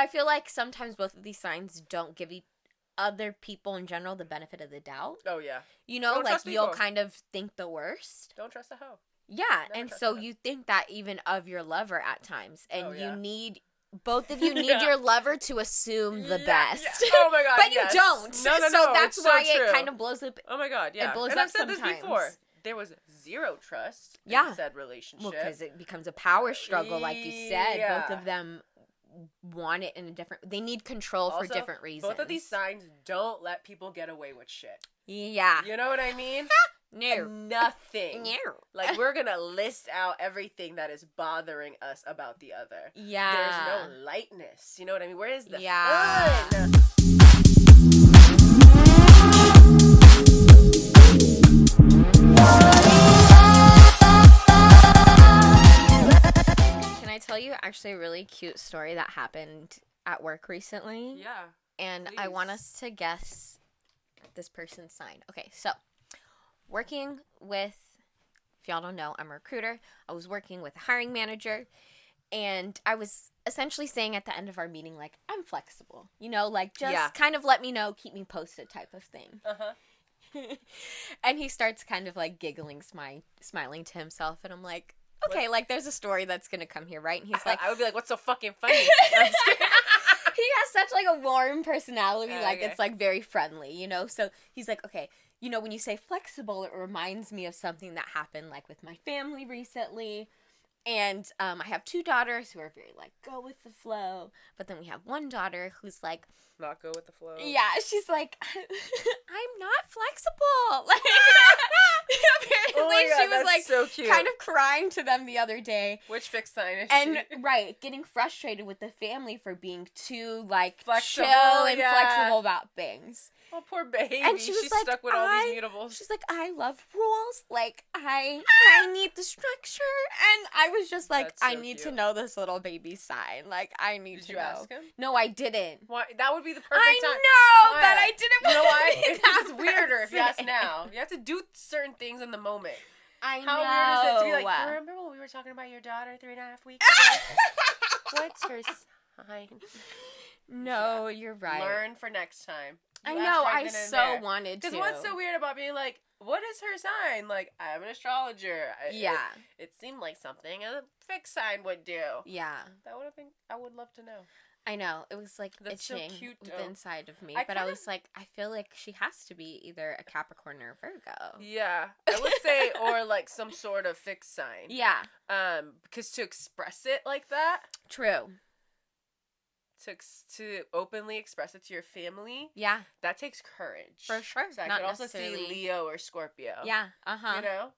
I feel like sometimes both of these signs don't give other people in general the benefit of the doubt. Oh, yeah. You know, Don't like, you'll people. kind of think the worst. Don't trust a hoe. Yeah, Never and trust so a hoe. you think that even of your lover at times. And Oh, yeah. you need... Both of you need your lover to assume the best. Yeah. Oh my God, But yes. you don't. No, so that's it's why so true. it kind of blows up. Oh my God, yeah. It blows and up I've said sometimes. this before. There was zero trust in said relationship. Well, because it becomes a power struggle, like you said. Yeah. Both of them want it in a different... They need control Also, for different reasons. Both of these signs don't let people get away with shit. Yeah. You know what I mean? No. Nothing. No. Like, we're gonna list out everything that is bothering us about the other. Yeah. There's no lightness. You know what I mean? Where is the fun? Can I tell you actually a really cute story that happened at work recently? Yeah. And please. I want us to guess this person's sign. Okay, so working with, if y'all don't know, I'm a recruiter. I was working with a hiring manager, and I was essentially saying at the end of our meeting, like, I'm flexible. You know, like, just kind of let me know, keep me posted type of thing. Uh-huh. And he starts kind of, like, giggling, smiling to himself, and I'm like, okay, like, there's a story that's gonna come here, right? And he's like... I would be like, what's so fucking funny? He has such, like, a warm personality. Like, okay. it's, like, very friendly, you know? So he's like, okay, you know, when you say flexible, it reminds me of something that happened, like, with my family recently. And I have 2 daughters who are very, like, go with the flow. But then we have one daughter who's, like... Not go with the flow. Yeah, she's like, I'm not flexible. Like, apparently God, she was, like, so cute. kind of crying to them the other day. Which fixed sign is And, she? right, getting frustrated with the family for being too, like, Flexible, chill and yeah. flexible about things. Oh, poor baby. And she was She's like, stuck with all these mutables. She's like, I love rules. Like, I need the structure. And I was just like, That's so I need to cute. know this little baby's sign. Like, I need Did to you know. ask him? No, I didn't. Why? That would be the perfect I time. know, Why? but I didn't. You know why? want It's that weirder if you ask person. now. You have to do certain things in the moment. I How know. weird is it to be like, remember when we were talking about your daughter 3.5 weeks ago? What's her sign? No, you're right. Learn for next time. I You know. asked I right then and so there. wanted to. Because what's so weird about being like, what is her sign? Like, I'm an astrologer. Yeah. It seemed like something a fixed sign would do. Yeah. That would have been, I would love to know. I know. It was like That's so itching cute, with though. inside of me. I But I kinda- was like, I feel like she has to be either a Capricorn or a Virgo. Yeah. I would say, or like some sort of fixed sign. Yeah. Because to express it like that, True. to openly express it to your family, Yeah. that takes courage. For sure. So I Not could also see necessarily- Leo or Scorpio. Yeah. Uh-huh. You know?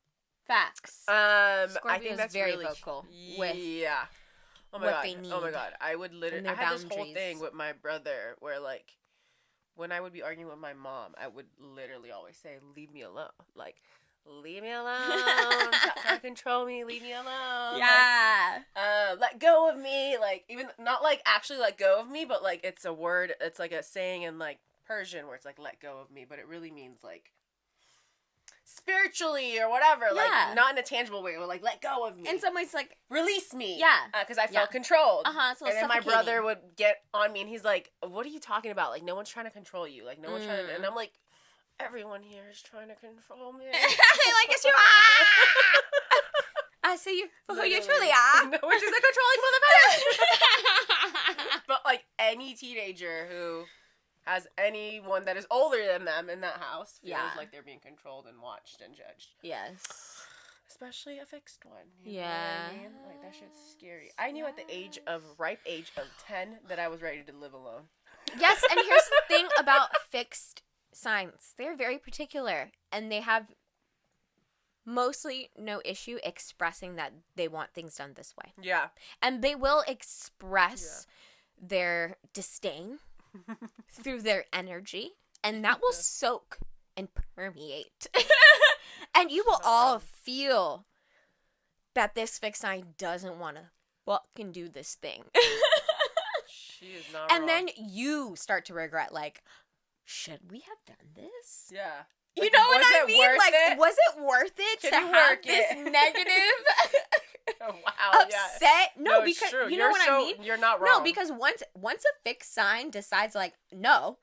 Facts. I Scorpio's think that's very really vocal with yeah. Oh my what god. they Oh my need god. I would literally. and I their had this whole boundaries. thing with my brother where like, when I would be arguing with my mom, I would literally always say, "Leave me alone." Like, leave me alone. Stop trying to control me. Leave me alone. Yeah. Like, let go of me. Like, even not like actually let go of me, but like it's a word. It's like a saying in like Persian where it's like let go of me, but it really means like spiritually or whatever. Yeah. Like not in a tangible way. Or like let go of me. In some ways, like, Release me. Yeah. Because I Yeah. felt controlled. uh-huh, so And then my suffocating. brother would get on me and he's like, what are you talking about? Like, no one's trying to control you. Like, no one's trying to... And I'm like, everyone here is trying to control me. like, yes, you are. I see you for who you truly are. No, which is a controlling motherfucker. But, like, any teenager who has anyone that is older than them in that house feels like they're being controlled and watched and judged. Yes. Especially a fixed one. You Yeah. know what I mean? Like, that shit's scary. I knew at the ripe age of 10 that I was ready to live alone. Yes, and here's the thing about fixed signs. They're very particular, and they have mostly no issue expressing that they want things done this way. Yeah. And they will express their disdain through their energy, and that will soak and permeate. And you will all feel that this fixed sign doesn't want to fucking do this thing. She is not And wrong. then you start to regret, like, should we have done this? Yeah. You Like, know what was I it mean? worth Like, it? was it worth it Can to you have work this it? negative? upset. Yeah. No, because true. you know what I mean? You're not wrong. No, because once a fixed sign decides, like, no.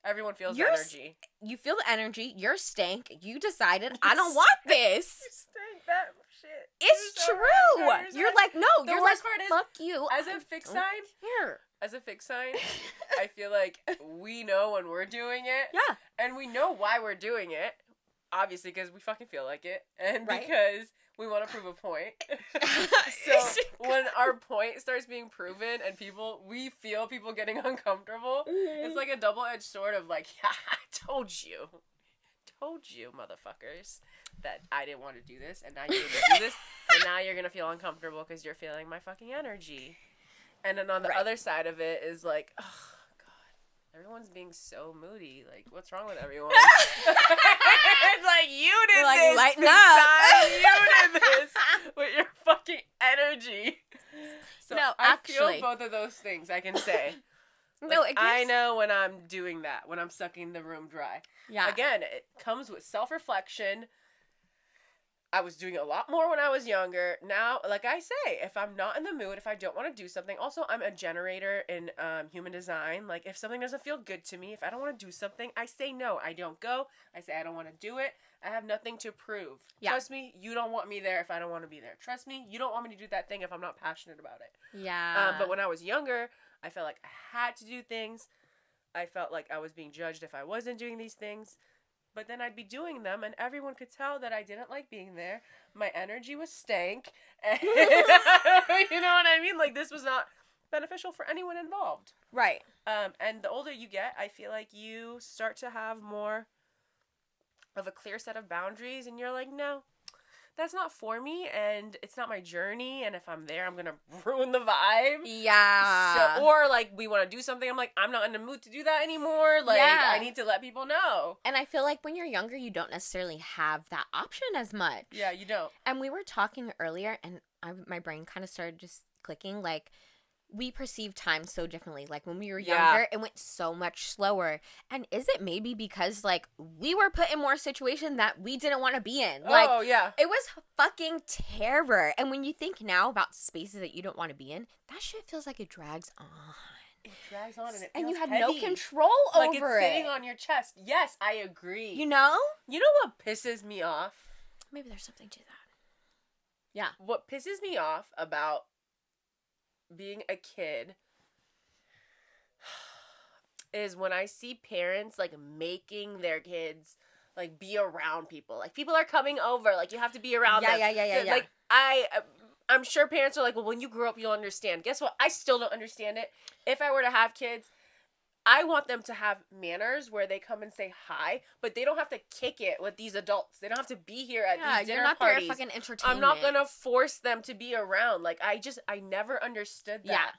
Everyone feels the energy. You feel the energy. You're stank. You decided, I don't want this. You stank that shit. It's true. You're like, no. The you're worst like, part is, fuck you. As a fixed sign, here. As a fixed sign, I feel like we know when we're doing it. Yeah. And we know why we're doing it. Obviously, because we fucking feel like it. And right? because we want to prove a point. So when our point starts being proven and we feel people getting uncomfortable, it's like a double-edged sword of like, yeah, I told you, motherfuckers, that I didn't want to do this, and now you're going to do this, and now you're going to feel uncomfortable because you're feeling my fucking energy. And then on the other side of it is like, oh, God, everyone's being so moody. Like, what's wrong with everyone? It's like, you did like, this. Lighten up. You did this with your fucking energy. So no, I actually. feel both of those things, I can say. No, like, I know when I'm doing that, when I'm sucking the room dry. Yeah. Again, it comes with self-reflection. I was doing a lot more when I was younger. Now, like I say, if I'm not in the mood, if I don't want to do something, also I'm a generator in human design. Like, if something doesn't feel good to me, if I don't want to do something, I say no. I don't go. I say I don't want to do it. I have nothing to prove. Yeah. Trust me, you don't want me there if I don't want to be there. Trust me, you don't want me to do that thing if I'm not passionate about it. Yeah. But when I was younger, I felt like I had to do things. I felt like I was being judged if I wasn't doing these things. But then I'd be doing them, and everyone could tell that I didn't like being there. My energy was stank. And you know what I mean? Like, this was not beneficial for anyone involved. Right. And the older you get, I feel like you start to have more of a clear set of boundaries, and you're like, no, that's not for me, and it's not my journey, and if I'm there, I'm gonna ruin the vibe. Yeah. So, or, like, we want to do something, I'm like, I'm not in the mood to do that anymore. Like, I need to let people know. And I feel like when you're younger, you don't necessarily have that option as much. Yeah, you don't. And we were talking earlier, and my brain kind of started just clicking, like, we perceive time so differently. Like, when we were younger, it went so much slower. And is it maybe because, like, we were put in more situations that we didn't want to be in? Like, oh, yeah. It was fucking terror. And when you think now about spaces that you don't want to be in, that shit feels like it drags on. It drags on, and it feels and you have heavy. no control like over it's sitting on your chest. Yes, I agree. You know? You know what pisses me off? Maybe there's something to that. Yeah. What pisses me off about being a kid is when I see parents, like, making their kids, like, be around people. Like, people are coming over. Like, you have to be around them. Yeah. Like, I'm sure parents are like, well, when you grow up, you'll understand. Guess what? I still don't understand it. If I were to have kids, I want them to have manners where they come and say hi, but they don't have to kick it with these adults. They don't have to be here at these dinner you're not parties. there fucking entertainment. I'm not going to force them to be around. Like, I never understood that.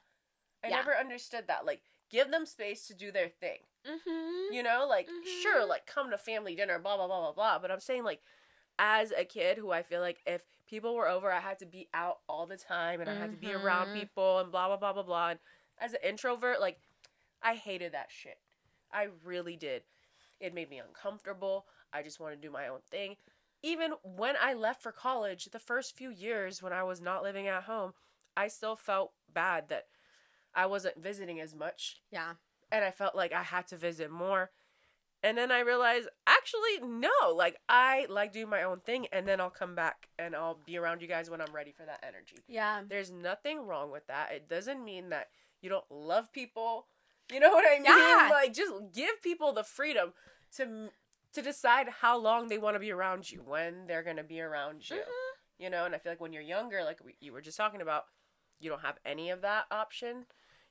I never understood that. Like, give them space to do their thing. Mm-hmm. You know, like, sure, like, come to family dinner, blah, blah, blah, blah, blah. But I'm saying, like, as a kid who I feel like if people were over, I had to be out all the time and I had to be around people and blah, blah, blah, blah, blah. And as an introvert, like, I hated that shit. I really did. It made me uncomfortable. I just wanted to do my own thing. Even when I left for college, the first few years when I was not living at home, I still felt bad that I wasn't visiting as much. Yeah. And I felt like I had to visit more. And then I realized, actually, no. Like, I like doing my own thing, and then I'll come back and I'll be around you guys when I'm ready for that energy. Yeah. There's nothing wrong with that. It doesn't mean that you don't love people. You know what I mean? Yeah. Like, just give people the freedom to decide how long they want to be around you, when they're going to be around you. Mm-hmm. You know, and I feel like when you're younger, like you were just talking about, you don't have any of that option.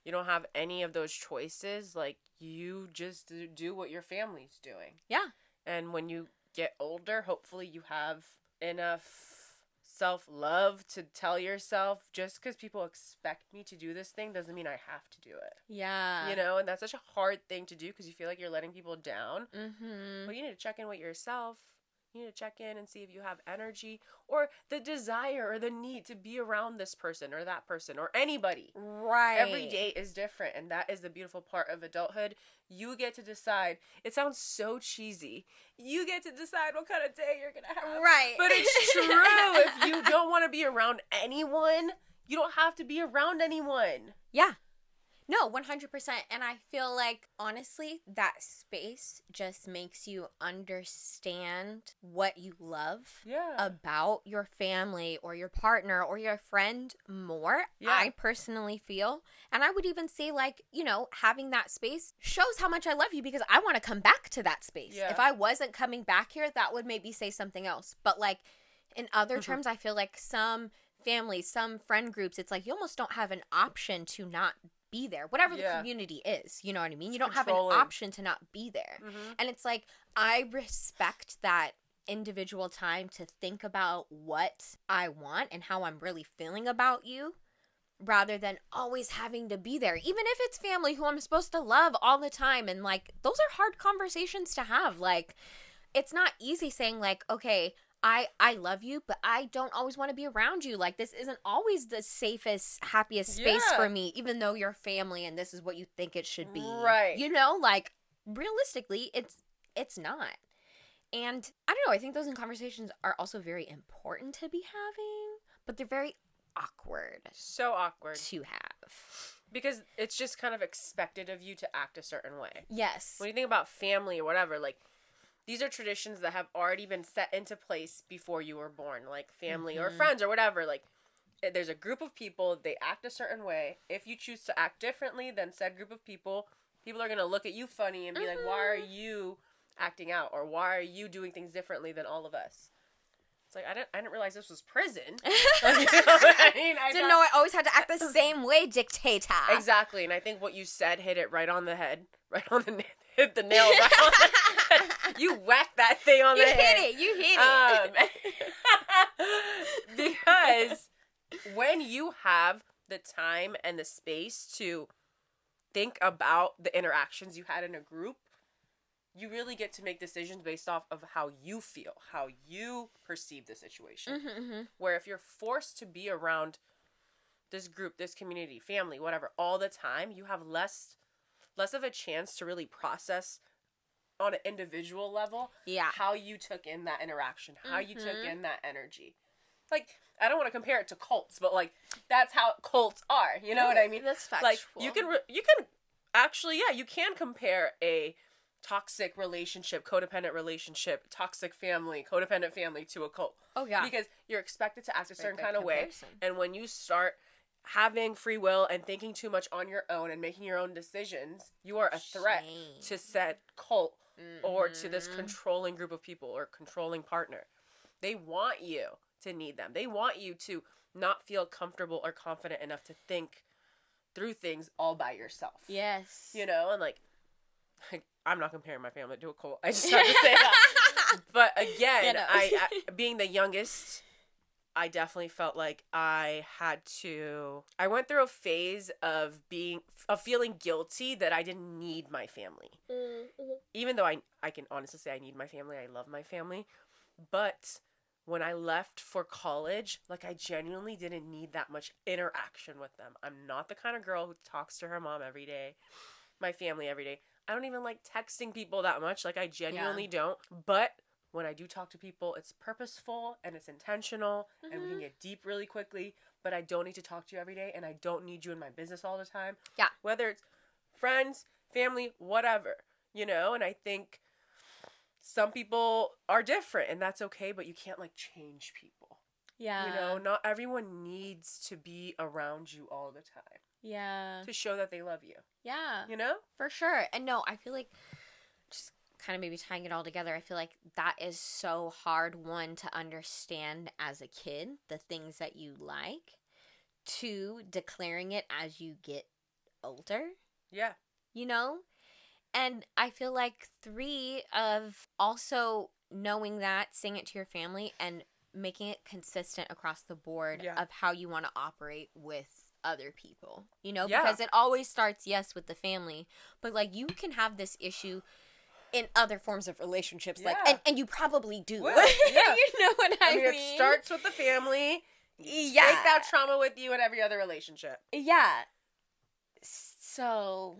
You don't have any of those choices. Like, you just do what your family's doing. Yeah. And when you get older, hopefully you have enough self-love to tell yourself, just because people expect me to do this thing doesn't mean I have to do it. Yeah. You know, and that's such a hard thing to do because you feel like you're letting people down. Mm-hmm. But you need to check in with yourself. You need to check in and see if you have energy or the desire or the need to be around this person or that person or anybody. Right. Every day is different, and that is the beautiful part of adulthood. You get to decide. It sounds so cheesy. You get to decide what kind of day you're going to have. Right. But it's true. If you don't want to be around anyone, you don't have to be around anyone. Yeah. No, 100%. And I feel like, honestly, that space just makes you understand what you love about your family or your partner or your friend more, I personally feel. And I would even say, like, you know, having that space shows how much I love you because I want to come back to that space. Yeah. If I wasn't coming back here, that would maybe say something else. But, like, in other terms, I feel like some families, some friend groups, it's like you almost don't have an option to not be there, whatever the community is, you know what I mean? You don't have an option to not be there. And it's like, I respect that individual time to think about what I want and how I'm really feeling about you, rather than always having to be there, even if it's family who I'm supposed to love all the time. And like, those are hard conversations to have. Like, it's not easy saying like, okay, I love you, but I don't always want to be around you. Like, this isn't always the safest, happiest space for me, even though you're family and this is what you think it should be. Right. You know, like, realistically, it's not. And I don't know, I think those conversations are also very important to be having, but they're very awkward. So awkward. To have. Because it's just kind of expected of you to act a certain way. Yes. When you think about family or whatever, like, these are traditions that have already been set into place before you were born, like family or friends or whatever. Like, there's a group of people, they act a certain way. If you choose to act differently than said group of people, people are going to look at you funny and be like, why are you acting out? Or why are you doing things differently than all of us? It's like, I didn't realize this was prison. You know what I mean? Didn't know I always had to act the same way, dictator. Exactly. And I think what you said hit it right on the head. Right on the hit the nail right on the head. You whacked that thing on the head. You hit it. Because when you have the time and the space to think about the interactions you had in a group, you really get to make decisions based off of how you feel, how you perceive the situation. Where if you're forced to be around this group, this community, family, whatever, all the time, you have less of a chance to really process on an individual level how you took in that interaction, how you took in that energy. Like, I don't want to compare it to cults, but like, that's how cults are. You know what I mean? That's factual. Like, you can actually, you can compare a toxic relationship, codependent relationship, toxic family, codependent family to a cult. Oh, yeah. Because you're expected to act a certain kind of way. And when you start having free will and thinking too much on your own and making your own decisions, you are a threat to said cult or to this controlling group of people or controlling partner. They want you to need them. They want you to not feel comfortable or confident enough to think through things all by yourself. Yes. You know, and like I'm not comparing my family to a cult. I just have to say that. But again, I being the youngest, I definitely felt like I went through a phase of feeling guilty that I didn't need my family. Even though I can honestly say I need my family, I love my family. But when I left for college, like, I genuinely didn't need that much interaction with them. I'm not the kind of girl who talks to her mom every day, my family every day. I don't even like texting people that much. Like, I genuinely don't. But when I do talk to people, it's purposeful and it's intentional and we can get deep really quickly. But I don't need to talk to you every day and I don't need you in my business all the time. Yeah. Whether it's friends, family, whatever, you know? And I think some people are different and that's okay, but you can't, like, change people. Yeah. You know, not everyone needs to be around you all the time. Yeah. To show that they love you. Yeah. You know? For sure. And no, I feel like, just kind of maybe tying it all together, I feel like that is so hard, one, to understand as a kid, the things that you like, two, declaring it as you get older. Yeah. You know? And I feel like three, of also knowing that, saying it to your family, and making it consistent across the board of how you want to operate with other people, you know, because it always starts, yes, with the family, but like, you can have this issue in other forms of relationships. Yeah. Like, and you probably do. Well, yeah. You know what I mean? It starts with the family. Yeah. Take that trauma with you in every other relationship. Yeah. So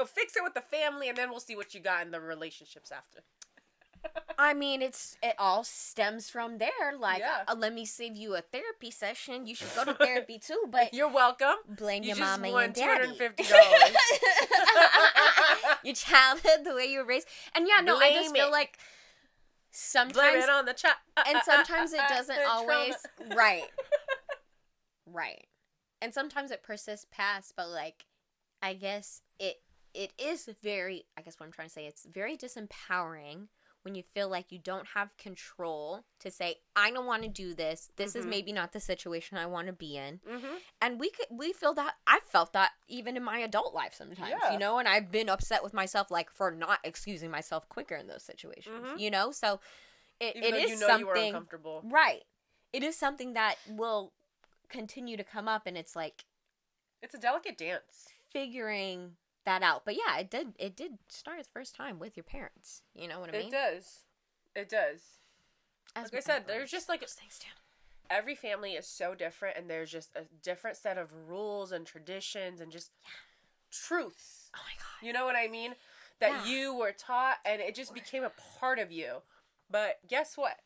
fix it with the family, and then we'll see what you got in the relationships after. I mean, it all stems from there. Like, Yeah. Let me save you a therapy session. You should go to therapy too, but you're welcome. Blame You your just mama won and daddy. $250. Your childhood, the way you were raised, and yeah, no, I just feel like sometimes Blame it on the child, and sometimes it doesn't always right, and sometimes it persists past. But like, I guess it is very. I guess what I'm trying to say, it's very disempowering when you feel like you don't have control to say, I don't want to do this. This is maybe not the situation I want to be in. Mm-hmm. And we feel that. I've felt that even in my adult life sometimes, you know, and I've been upset with myself, like, for not excusing myself quicker in those situations, you know? So it is something. You were uncomfortable. Right. It is something that will continue to come up, and it's like. It's a delicate dance. Figuring that out. But yeah, it did start the first time with your parents. You know what I mean? It does. As like I said, there's just like those things do. Every family is so different, and there's just a different set of rules and traditions and just truths. Oh my god. You know what I mean? That you were taught, and it just became a part of you. But guess what?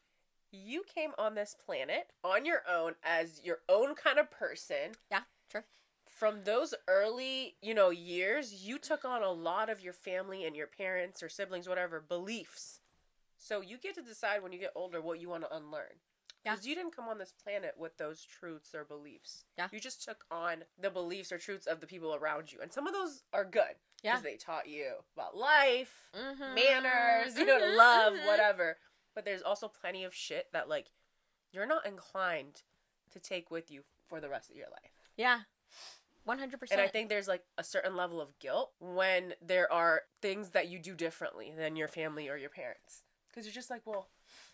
You came on this planet on your own as your own kind of person. Yeah, true. From those early, years, you took on a lot of your family and your parents or siblings, whatever, beliefs. So you get to decide when you get older what you want to unlearn. Because you didn't come on this planet with those truths or beliefs. Yeah. You just took on the beliefs or truths of the people around you. And some of those are good. Yeah. Because they taught you about life, manners, love, whatever. But there's also plenty of shit that, like, you're not inclined to take with you for the rest of your life. Yeah. 100%. And I think there's, like, a certain level of guilt when there are things that you do differently than your family or your parents. Because you're just like, well,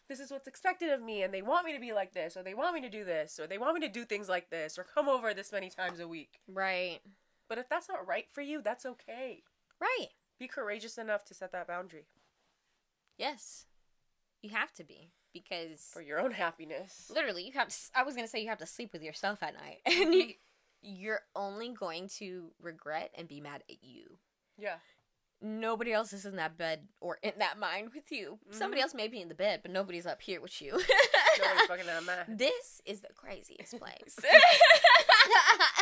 this is what's expected of me, and they want me to be like this, or they want me to do this, or they want me to do things like this, or come over this many times a week. Right. But if that's not right for you, that's okay. Right. Be courageous enough to set that boundary. Yes. You have to be. Because... for your own happiness. Literally, you have to... I was going to say you have to sleep with yourself at night. And you're only going to regret and be mad at you. Yeah. Nobody else is in that bed or in that mind with you. Mm-hmm. Somebody else may be in the bed, but nobody's up here with you. Nobody's fucking that mad. This is the craziest place.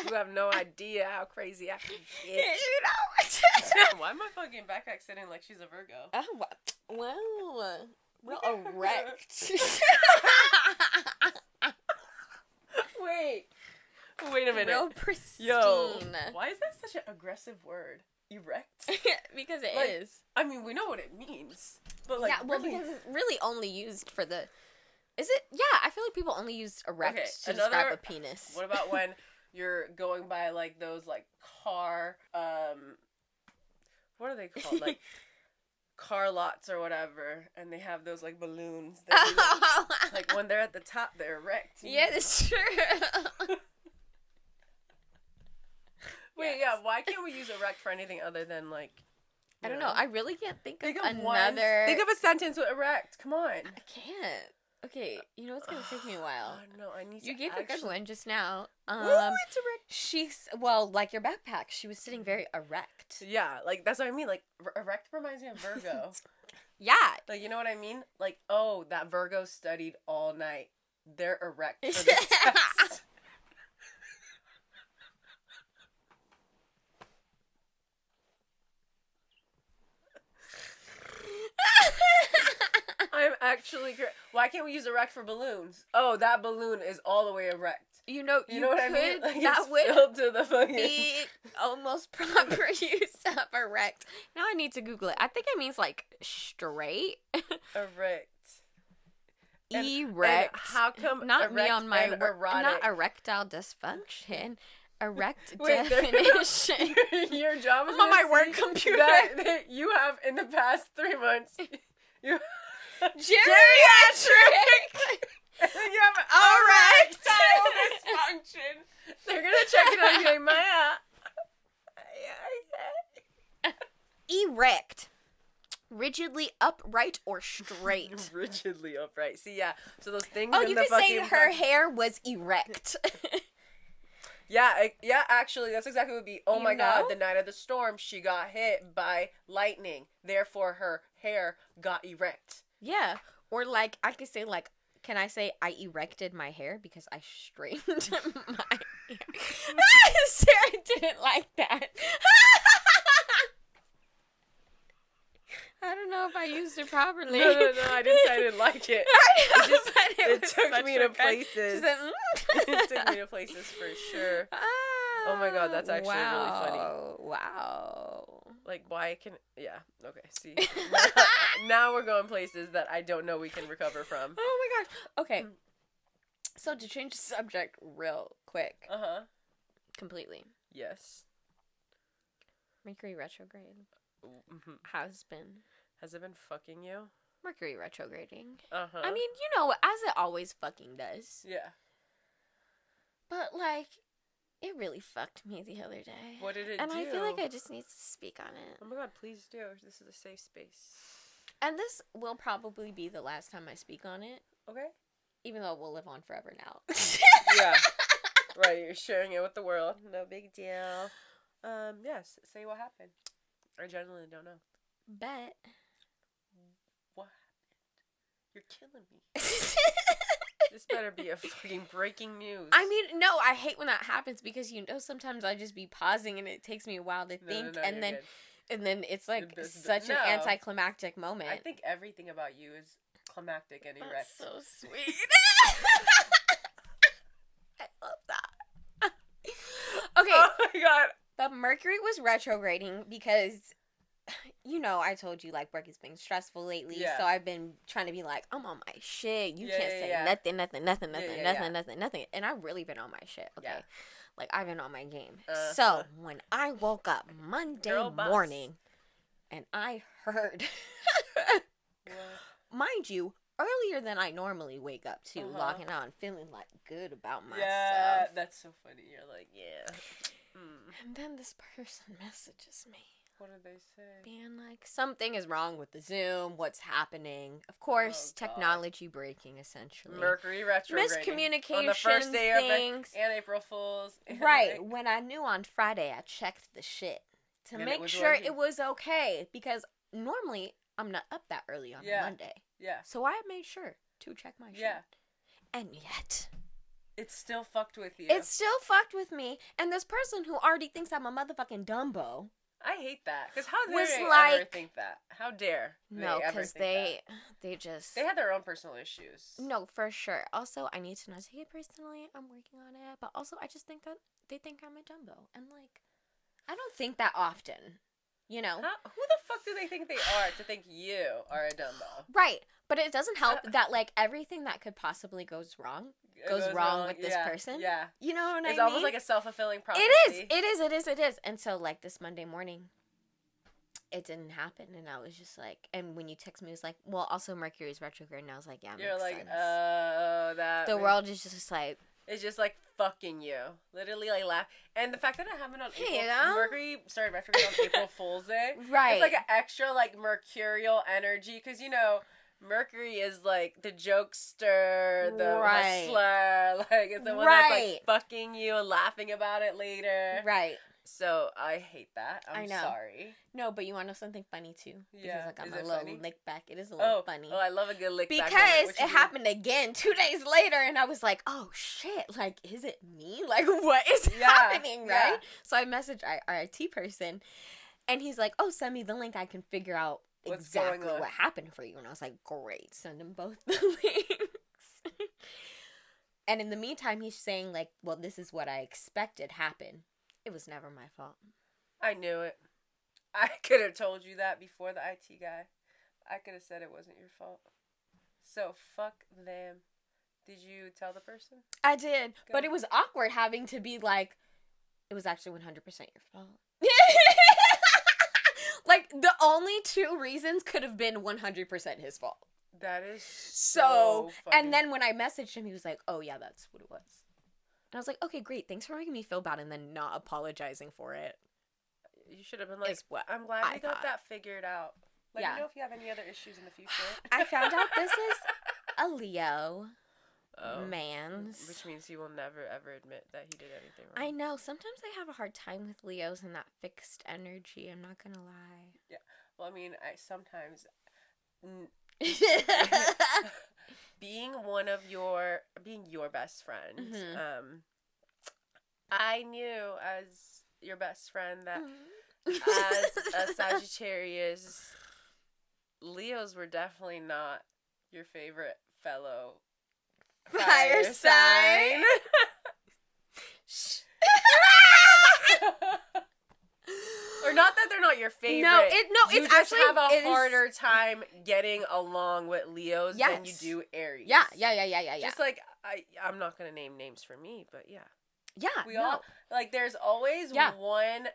You have no idea how crazy I can get. You know. Why am I fucking backpack sitting like she's a Virgo? Oh, well, erect. Wait a minute. Real pristine. Yo, why is that such an aggressive word? Erect? Because it is. I mean, we know what it means. But like, because it's really only used for the... Is it? Yeah, I feel like people only use erect to describe a penis. What about when you're going by, like, those, like, car, what are they called? Like, car lots or whatever, and they have those, like, balloons. Like, when they're at the top, they're erect. Yeah, that's true. Wait, yeah, why can't we use erect for anything other than, like... I don't know. I really can't think of another... Think of a sentence with erect. Come on. I can't. Okay, you know it's going to take me a while. No, I need to. You gave a good one just now. Ooh, it's erect. She's... Well, like your backpack. She was sitting very erect. Yeah, like, that's what I mean. Like, erect reminds me of Virgo. Yeah. Like, you know what I mean? Like, oh, that Virgo studied all night. They're erect for this test. I'm actually... Why can't we use erect for balloons? Oh, that balloon is all the way erect. You know what I mean? Like, that it's would filled to the fucking... be almost proper use of erect. Now I need to Google it. I think it means, like, straight. Erect. Erect. And how come not erect me on my and erotic? Not erectile dysfunction. Erect definition. Your job is on my work computer that you have in the past 3 months. You geriatric. You have erectile dysfunction. They're gonna check it on you, Maya. Erect. Rigidly upright or straight? Rigidly upright. See, yeah. So those things. Oh, in you the could say fucking her hair was erect. Yeah, actually, that's exactly what it would be. Oh You my God, know? the night of the storm, she got hit by lightning. Therefore, her hair got erect. Yeah. Or like, I could say like, can I say I erected my hair because I straightened my hair? Sarah didn't like that. I don't know if I used it properly. No, I didn't say I didn't like it. I know, It took me to places. She said, It took me to places for sure. Oh my God, that's actually really funny. Wow. Like, why can... Yeah, okay, see. Now we're going places that I don't know we can recover from. Oh my gosh. Okay. So to change the subject real quick. Uh-huh. Completely. Yes. Mercury retrograde Mm-hmm. has been... Has it been fucking you? Mercury retrograding. Uh-huh. I mean, you know, as it always fucking does. Yeah. But, like, it really fucked me the other day. What did it and do? I feel like I just need to speak on it. Oh my God, please do. This is a safe space. And this will probably be the last time I speak on it. Okay. Even though it will live on forever now. Yeah. Right, you're sharing it with the world. No big deal. Yes, say what happened. I genuinely don't know. Bet. What happened? You're killing me. This better be a fucking breaking news. I mean, no, I hate when that happens because, you know, sometimes I just be pausing and it takes me a while to think. No, and then it's like such an anticlimactic moment. I think everything about you is climactic and erect. That's so sweet. I love that. Okay. Oh my God. But Mercury was retrograding because, you know, I told you, like, work has been stressful lately. Yeah. So I've been trying to be like, I'm on my shit. You can't say nothing. Nothing. And I've really been on my shit, okay? Yeah. Like, I've been on my game. So when I woke up Monday morning and I heard, mind you, earlier than I normally wake up to, logging on, feeling, like, good about myself. Yeah, that's so funny. You're like, yeah. And then this person messages me. What did they say? Being like, something is wrong with the Zoom. What's happening? Of course, technology breaking, essentially. Mercury retrograding. Miscommunication on the first day things. and April Fools. Right. When I knew on Friday, I checked the shit to And make sure it was okay. Because normally, I'm not up that early on a Monday. Yeah. So I made sure to check my shit. Yeah. And yet... It's still fucked with you. It's still fucked with me. And this person who already thinks I'm a motherfucking Dumbo. I hate that. Because how dare they ever think that? How dare no, because they just... They had their own personal issues. No, for sure. Also, I need to not take it personally. I'm working on it. But also, I just think that they think I'm a Dumbo. And, like, I don't think that often. You know? Who the fuck do they think they are to think you are a Dumbo? Right. But it doesn't help that, like, everything that could possibly goes wrong with this person. Yeah. You know what I mean? It's almost like a self-fulfilling prophecy. It is. And so, like, this Monday morning, it didn't happen. And I was just like, and when you text me, it was like, well, also Mercury is retrograde. And I was like, yeah, You're like, sense. That. The world is just like. It's just like fucking you. Literally, like, laugh. And the fact that it happened on April... You know? Mercury started retrograde on April Fool's Day. Right. It's like an extra, like, mercurial energy. Because, you know... Mercury is like the jokester, the hustler, like it's the one that's like fucking you and laughing about it later. Right. So I hate that. I'm sorry. No, but you want to know something funny too? Yeah. Because like I'm a little funny? Lick back. It is a little funny. Oh, I love a good lick back. Because it happened again 2 days later, and I was like, oh shit, like is it me? Like what is happening, right? Yeah. So I messaged our IT person, and he's like, oh, send me the link. I can figure out exactly what happened for you. And I was like, great, send them both the links. And in the meantime, he's saying like, well, this is what I expected happen. It was never my fault. I knew it. I could have told you that before the IT guy. I could have said it wasn't your fault. So fuck them. Did you tell the person? I did. Good. But it was awkward having to be like, it was actually 100% your fault. Like, the only 2 reasons could have been 100% his fault. That is so funny. And then when I messaged him, he was like, oh, yeah, that's what it was. And I was like, okay, great. Thanks for making me feel bad and then not apologizing for it. You should have been like, I'm glad we got that figured out. Let me know if you have any other issues in the future. I found out this is a Leo man's. Which means he will never, ever admit that he did anything wrong. I know. Sometimes I have a hard time with Leos and that fixed energy. I'm not going to lie. Yeah. Well, I mean, I sometimes... being your best friend, I knew as your best friend that as a Sagittarius, Leos were definitely not your favorite fellow fire sign. Or not that they're not your favorite. You it's just actually have a harder time getting along with Leos than you do Aries. Yeah. Just like I'm not gonna name names for me, but yeah. Yeah. We all like. There's always one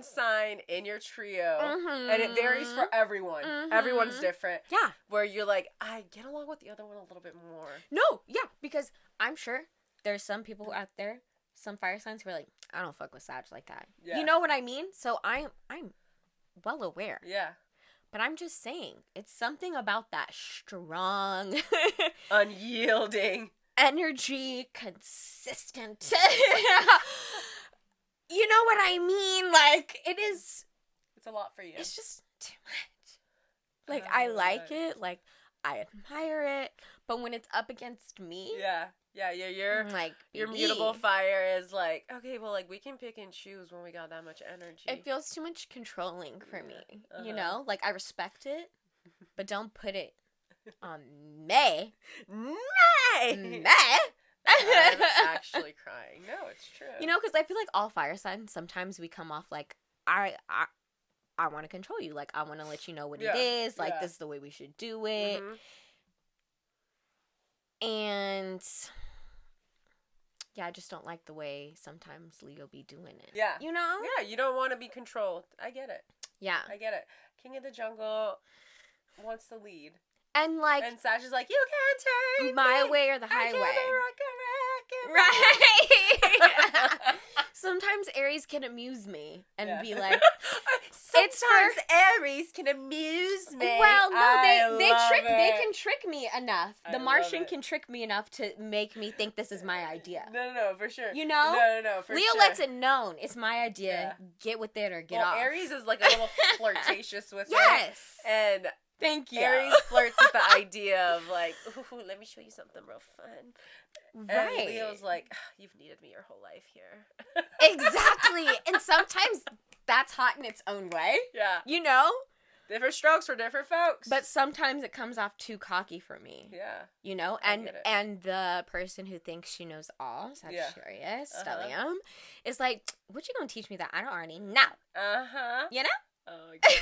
sign in your trio, and it varies for everyone. Everyone's different. Yeah. Where you're like, I get along with the other one a little bit more. No. Yeah. Because I'm sure there's some people out there. Some fire signs who are like, I don't fuck with Sag like that. Yeah. You know what I mean? So I'm well aware. Yeah. But I'm just saying, it's something about that strong, unyielding energy, consistent. You know what I mean? Like, it's a lot for you. It's just too much. Like, I like it. Like, I admire it. But when it's up against me... Yeah, your mutable fire is like, okay, well, like, we can pick and choose when we got that much energy. It feels too much controlling for me, you know? Like, I respect it, but don't put it on me. I'm actually crying. No, it's true. You know, because I feel like all fire signs, sometimes we come off like, I want to control you. Like, I want to let you know what it is. Like, this is the way we should do it. And... yeah, I just don't like the way sometimes Leo be doing it. Yeah. You know? Yeah, you don't want to be controlled. I get it. Yeah. I get it. King of the Jungle wants to lead. And like... and Sash is like, you can't take my way or the highway. Right. Sometimes Aries can amuse me and be like... Sometimes Aries can amuse me. Well, no, they can trick me enough. The Martian can trick me enough to make me think this is my idea. No, for sure. You know? No, for Leo sure. lets it known. It's my idea. Yeah. Get with it or get off. Aries is like a little flirtatious with yes. it. And thank you. Aries flirts with the idea of like, ooh, let me show you something real fun. Right. And Leo's like, you've needed me your whole life here. Exactly. And sometimes that's hot in its own way. Yeah. You know? Different strokes for different folks. But sometimes it comes off too cocky for me. Yeah. You know? And the person who thinks she knows all, Sagittarius, stellium, is like, what you gonna teach me that I don't already know? Uh-huh. You know? Oh, my God.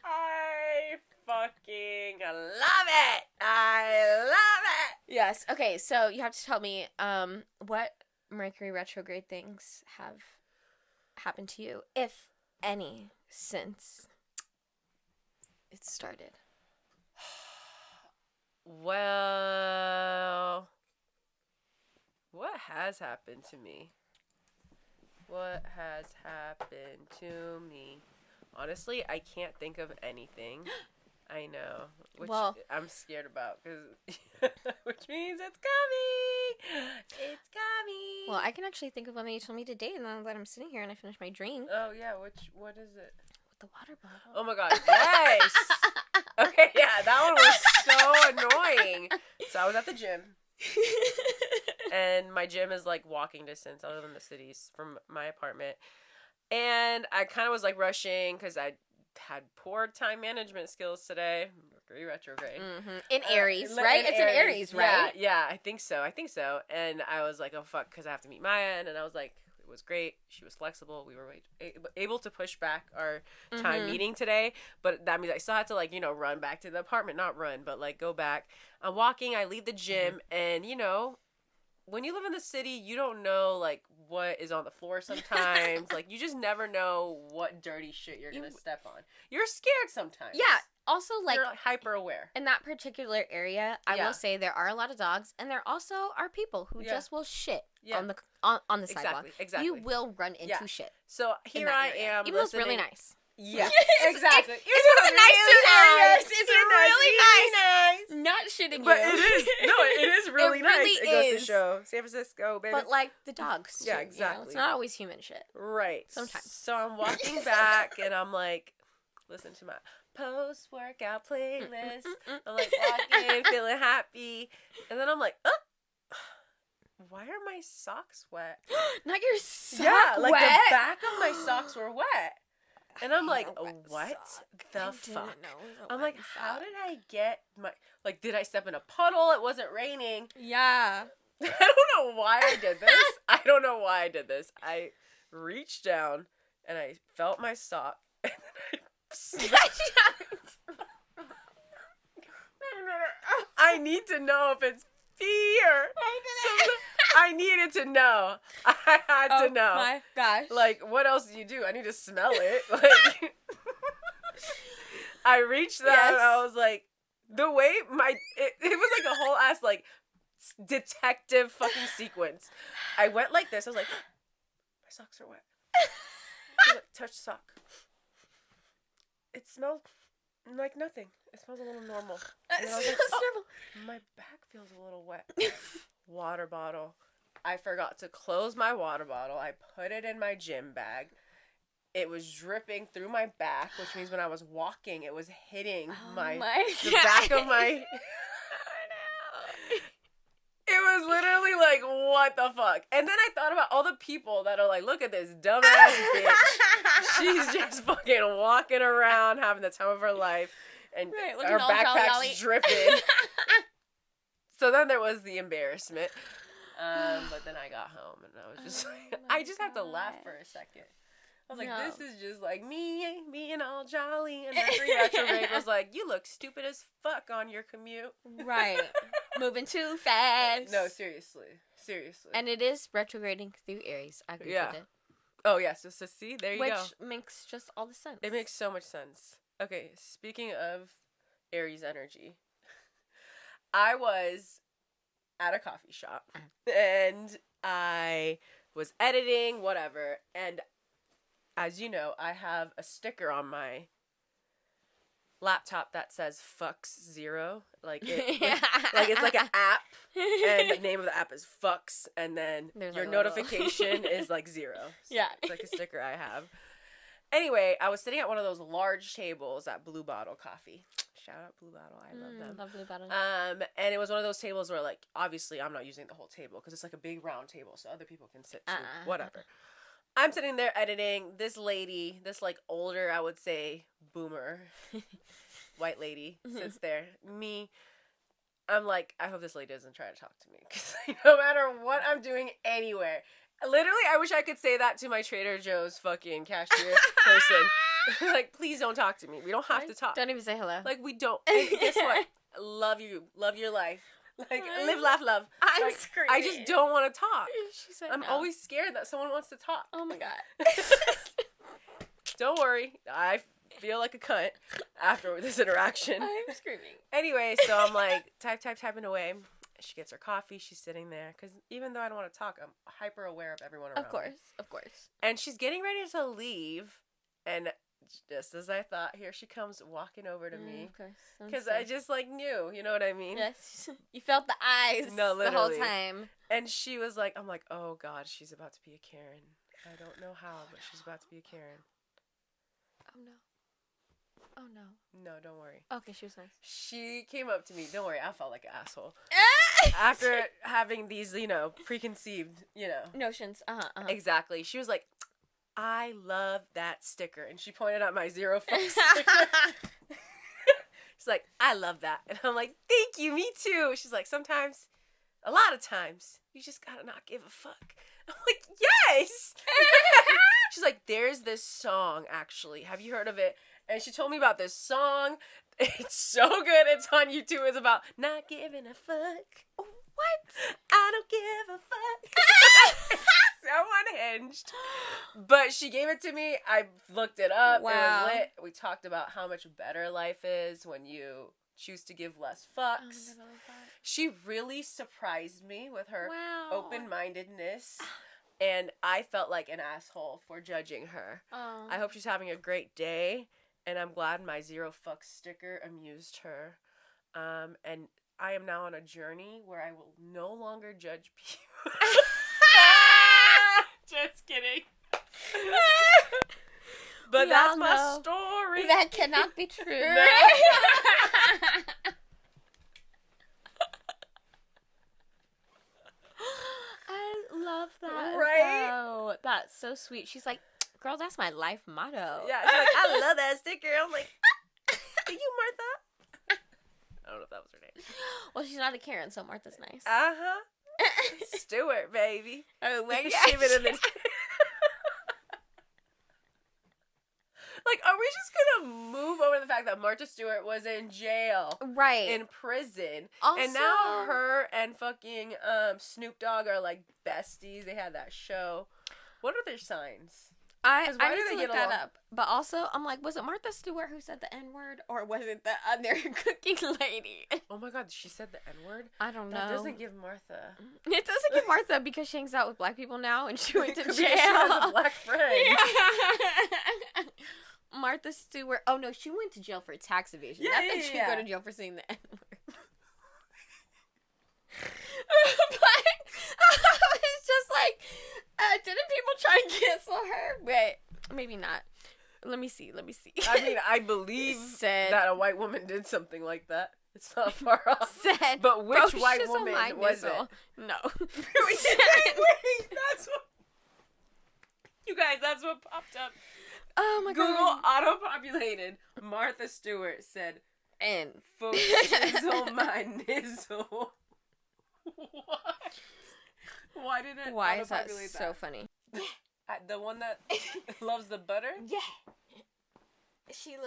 I fucking love it. I love it. Yes. Okay, so you have to tell me what Mercury retrograde things have happened to you, if any, since it started. Well, what has happened to me? What has happened to me? Honestly, I can't think of anything. I know, which I'm scared about, which means it's coming. It's coming. Well, I can actually think of one that you told me today, and now that I'm sitting here and I finished my drink. Oh yeah, what is it? With the water bottle. Oh my God, yes. Okay, yeah, that one was so annoying. So I was at the gym, and my gym is like walking distance, other than the cities, from my apartment, and I kind of was like rushing because I had poor time management skills today. Mercury retrograde. In Aries, right? It's in Aries, right? Yeah, I think so. And I was like, oh, fuck, because I have to meet Maya. And I was like, it was great. She was flexible. We were able to push back our time meeting today. But that means I still had to, like, you know, run back to the apartment. Not run, but, like, go back. I'm walking. I leave the gym. And, you know, when you live in the city, you don't know, like, what is on the floor sometimes. Like, you just never know what dirty shit you're going to step on. You're scared sometimes. Yeah. Also, like... you're hyper aware. In that particular area, I will say there are a lot of dogs, and there also are people who just will shit on the sidewalk. Exactly. You will run into shit. So here I am. Even though it's really nice. Yeah, exactly. It's one of the nicest areas. It's really nice. nice. Not shitting you. But it is. No, it is really It nice. really It goes is. to show. San Francisco, baby. But like the dogs. Yeah, too, exactly. You know? It's not always human shit. Right. Sometimes. So I'm walking back and I'm like, listen to my post-workout playlist. I'm like walking, feeling happy. And then I'm like, why are my socks wet? Not your sock Yeah, like wet? the back of my socks were wet. And I'm like, what the fuck? I'm like, how did I get my, like, did I step in a puddle? It wasn't raining. Yeah. I don't know why I did this. I reached down and I felt my sock and then I need to know if it's fear. I needed to know. I had to know. Oh my gosh. Like, what else do you do? I need to smell it. Like, I reached that and I was like, the way it was like a whole ass like detective fucking sequence. I went like this. I was like, my socks are wet. I like, touch sock. It smells like nothing. It smells a little normal. And then I was like, my back feels a little wet. Water bottle. I forgot to close my water bottle. I put it in my gym bag. It was dripping through my back, which means when I was walking, it was hitting the back of my... It was literally like, what the fuck? And then I thought about all the people that are like, look at this dumbass bitch. She's just fucking walking around, having the time of her life. And her backpack's dripping. So then there was the embarrassment. But then I got home and I was just like, I just have to laugh for a second. I was like, this is just like me being all jolly. And Mercury retrograde was like, you look stupid as fuck on your commute. Right. Moving too fast. No, seriously. And it is retrograding through Aries. I agree with it. Oh, yeah. So see, there you go. Which makes just all the sense. It makes so much sense. Okay, speaking of Aries energy, I was at a coffee shop and I was editing, whatever, and as you know, I have a sticker on my laptop that says fucks 0. Like it's like an app, and the name of the app is fucks, and then your notification is like 0. So yeah. It's like a sticker I have. Anyway, I was sitting at one of those large tables at Blue Bottle Coffee. Shout out Blue Bottle. I love them. Love Blue Bottle. And it was one of those tables where, like, obviously I'm not using the whole table because it's like a big round table so other people can sit too. Whatever. I'm sitting there editing. This lady, this, like, older, I would say, boomer, white lady, sits there. Me, I'm like, I hope this lady doesn't try to talk to me because no matter what I'm doing anywhere, literally, I wish I could say that to my Trader Joe's fucking cashier person. Like, please don't talk to me. We don't have to talk. Don't even say hello. Like, we don't. And guess what? Love you. Love your life. Like, live, laugh, love. I'm like, screaming. I just don't want to talk. She said I'm always scared that someone wants to talk. Oh my god. Don't worry. I feel like a cunt after this interaction. I'm screaming. Anyway, so I'm like, typing away. She gets her coffee. She's sitting there. Because even though I don't want to talk, I'm hyper aware of everyone around me. Of course. And she's getting ready to leave. And just as I thought, here she comes walking over to me. Of course. Because I just, like, knew. You know what I mean? Yes. You felt the eyes the whole time. And she was like, I'm like, oh, God, she's about to be a Karen. I don't know how, but she's about to be a Karen. Oh, no. No, don't worry. Okay, she was nice. She came up to me. Don't worry, I felt like an asshole. After having these, preconceived, notions. Exactly. She was like, I love that sticker. And she pointed out my 0 fuck sticker. She's like, I love that. And I'm like, thank you, me too. She's like, sometimes, a lot of times, you just gotta not give a fuck. I'm like, yes! She's like, there's this song, actually. Have you heard of it? And she told me about this song. It's so good. It's on YouTube. It's about not giving a fuck. What? I don't give a fuck. So unhinged. But she gave it to me. I looked it up. Wow. It was lit. We talked about how much better life is when you choose to give less fucks. She really surprised me with her open-mindedness. And I felt like an asshole for judging her. I hope she's having a great day. And I'm glad my zero fucks sticker amused her. And I am now on a journey where I will no longer judge people. Just kidding. But that's my story. That cannot be true. I love that. Right? Though. That's so sweet. She's like, girl, that's my life motto. Yeah, she's like, I love that sticker. I'm like, are you Martha? I don't know if that was her name. Well, she's not a Karen, so Martha's nice. Uh-huh. Stewart, baby. Oh my gosh. Ship it in the... Like, are we just gonna move over the fact that Martha Stewart was in jail? Right. In prison. Also, and now her and fucking Snoop Dogg are like besties. They had that show. What are their signs? I need to look that up. But also, I'm like, was it Martha Stewart who said the N-word? Or was it the other cooking lady? Oh my god, she said the N-word? I don't know. That doesn't give Martha. It doesn't give Martha because she hangs out with black people now and she went to jail. She has a black friend. Yeah. Martha Stewart. Oh no, she went to jail for tax evasion. Not that she'd go to jail for saying the N-word. But it's just like, didn't people try and cancel her? But maybe not. Let me see. I mean, I believe that a white woman did something like that. It's not far off. But which white woman was it? No. Wait, that's what... You guys, that's what popped up. Oh my god. Google auto-populated. Martha Stewart said, and folks shizzle my nizzle. What? Why did it Why is that auto-populate so funny? The one that loves the butter? Yeah. She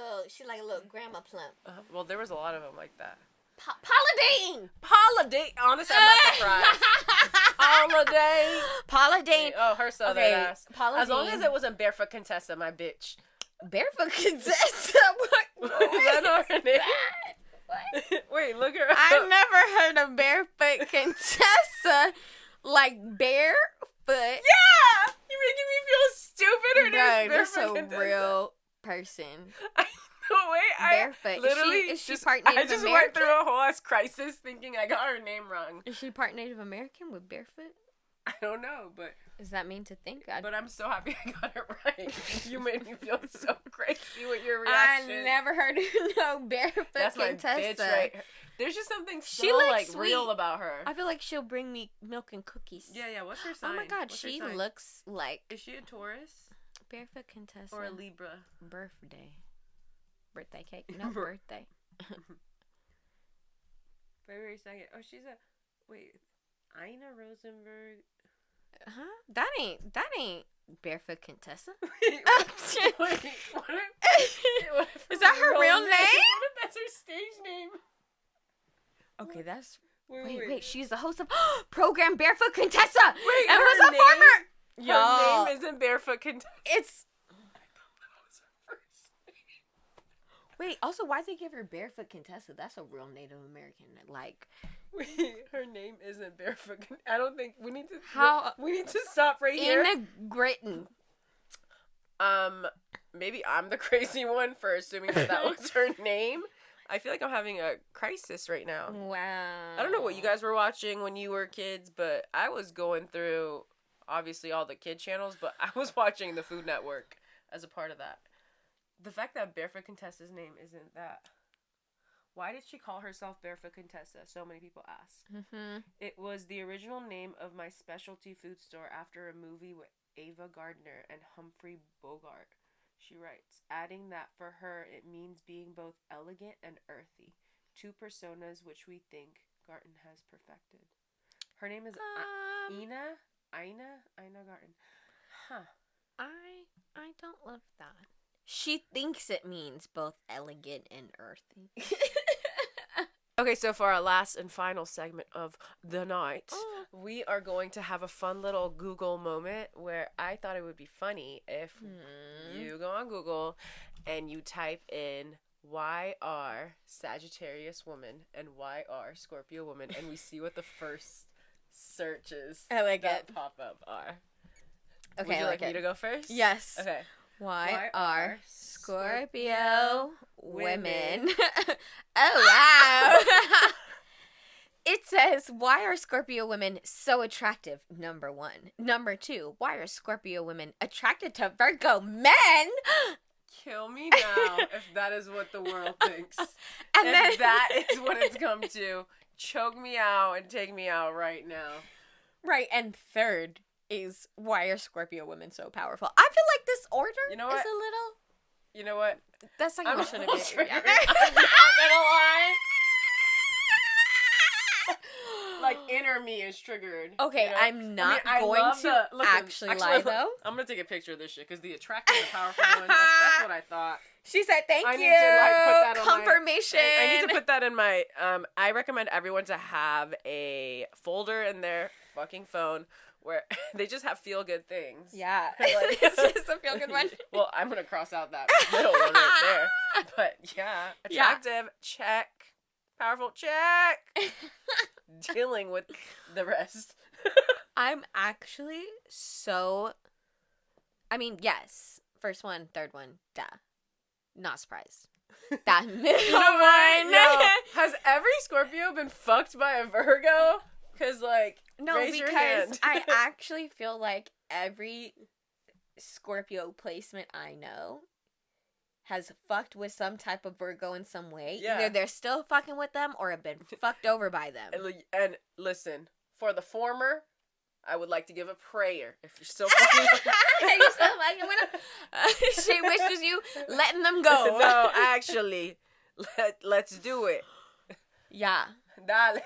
like a little grandma plump. Well, there was a lot of them like that. Paula Deen! Honestly, I'm not surprised. Paula Deen. Oh, her southern ass. Paula as long as it wasn't Barefoot Contessa, my bitch. Barefoot Contessa? What? Is that not her name? What? Wait, look her up. I never heard of Barefoot Contessa. Like barefoot. Yeah! You're making me feel stupid. Her name's Barefoot Contessa. A real person. No way. Barefoot. Literally, Is she part Native I just American? went through a whole ass crisis thinking I got her name wrong. Is she part Native American with barefoot? I don't know, but... Is that mean to think? But I'm so happy I got it right. You made me feel so crazy with your reaction. I never heard of no Barefoot That's my Contessa. bitch, right? There's just something so, like, sweet. real about her. I feel like she'll bring me milk and cookies. Yeah, what's her sign? Oh my god, what's she looks like... Is she a Taurus? Barefoot Contessa. Or a Libra? Birthday cake? No, birthday. February 2nd. Oh, she's a... Wait. Ina Rosenberg... Huh? That ain't Barefoot Contessa. Wait, what if is that her real name? What if that's her stage name? Okay, that's... Wait. She's the host of program Barefoot Contessa. Wait, and was a name? farmer. Her name isn't Barefoot Contessa. It's... Wait, also, why'd they give her Barefoot Contessa? That's a real Native American. Like... Wait, her name isn't Barefoot Contessa. I don't think... We need to... We need to stop right here. Ina Gritton. Maybe I'm the crazy one for assuming that was her name. I feel like I'm having a crisis right now. Wow. I don't know what you guys were watching when you were kids, but I was going through, obviously, all the kid channels, but I was watching the Food Network as a part of that. The fact that Barefoot Contessa's name isn't that. Why did she call herself Barefoot Contessa? So many people ask. Mm-hmm. It was the original name of my specialty food store after a movie with Ava Gardner and Humphrey Bogart. She writes, adding that for her, it means being both elegant and earthy. Two personas which we think Garten has perfected. Her name is Ina Garten. Huh. I don't love that. She thinks it means both elegant and earthy. Okay, so for our last and final segment of the night, we are going to have a fun little Google moment where I thought it would be funny if you go on Google and you type in YR Sagittarius woman and YR Scorpio woman, and we see what the first searches that pop up are. Okay, Would you like me to go first? Yes. Okay. Why are Scorpio women? Oh, wow. It says, why are Scorpio women so attractive? Number 1. Number 2, why are Scorpio women attracted to Virgo men? Kill me now if that is what the world thinks. And if that is what it's come to, choke me out and take me out right now. Right, and third is, why are Scorpio women so powerful? I feel like this order is a little... You know what? That second one shouldn't be triggered. I'm not gonna lie. Like, inner me is triggered. Okay, you know? I'm not going to actually lie, though. I'm gonna take a picture of this shit, because the attractive and powerful one, that's what I thought. She said, thank you. I need to, like, put that on confirmation. I need to put that in my, I recommend everyone to have a folder in their fucking phone where they just have feel-good things. Yeah. Like, it's just a feel-good one. Well, I'm gonna cross out that middle one right there. But, yeah. Attractive, check. Powerful, check. Dealing with the rest. I'm actually so... I mean, yes. First one, third one, duh. Not surprised. That middle one. No. Has every Scorpio been fucked by a Virgo? Because, like, no, raise your hand. I actually feel like every Scorpio placement I know has fucked with some type of Virgo in some way. Yeah. Either they're still fucking with them or have been fucked over by them. And listen, for the former, I would like to give a prayer. If you're still fucking with them. You're still fucking with them? She wishes you letting them go. No, actually, let's do it. Yeah. Dale.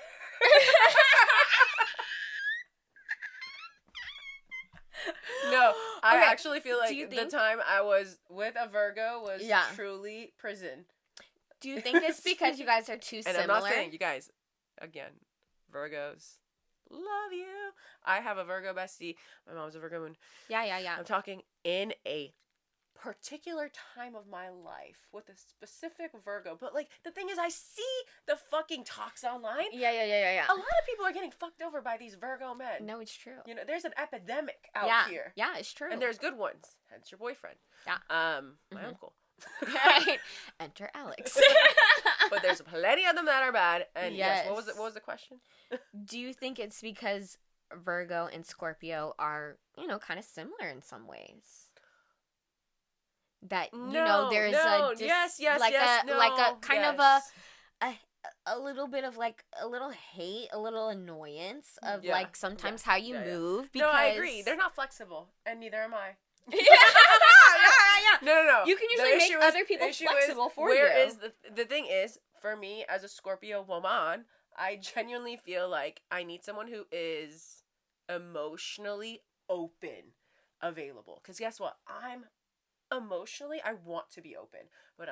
No, I actually feel like the time I was with a Virgo was truly prison. Do you think it's because you guys are too similar? And I'm not saying, you guys, again, Virgos, love you. I have a Virgo bestie. My mom's a Virgo moon. Yeah. I'm talking in a particular time of my life with a specific Virgo. But, like, the thing is, I see the fucking talks online. Yeah. A lot of people are getting fucked over by these Virgo men. No, it's true. You know, there's an epidemic out here. Yeah, it's true. And there's good ones. Hence your boyfriend. Yeah. My uncle. Right. Enter Alex. But there's plenty of them that are bad. And yes, what was the question? Do you think it's because Virgo and Scorpio are, you know, kind of similar in some ways? That, you know, there's a little bit of, like, a little hate, a little annoyance of, like, sometimes how you move. Because... No, I agree. They're not flexible, and neither am I. Yeah. No. You can usually make other people flexible for you. Where is the thing is, for me, as a Scorpio woman, I genuinely feel like I need someone who is emotionally open, available. Because guess what? Emotionally, I want to be open, but